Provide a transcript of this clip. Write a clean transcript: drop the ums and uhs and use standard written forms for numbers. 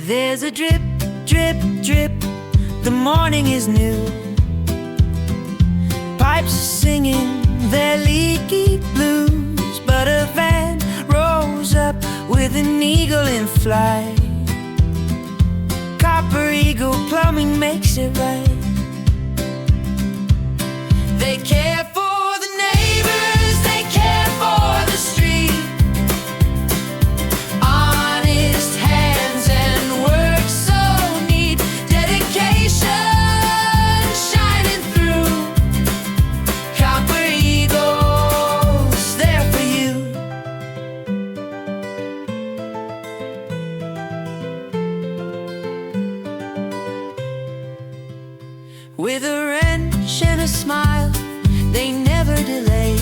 There's a drip, drip, drip, the morning is new. Pipes are singing their leaky blues, but a van rolls up with an eagle in flight. Copper Eagle Plumbing makes it right. They care for the neighbors, they care for the street. Honest hands and work so neat. Dedication shining through. Copper Eagle's there for you. With a wrench and a smile, they never delay.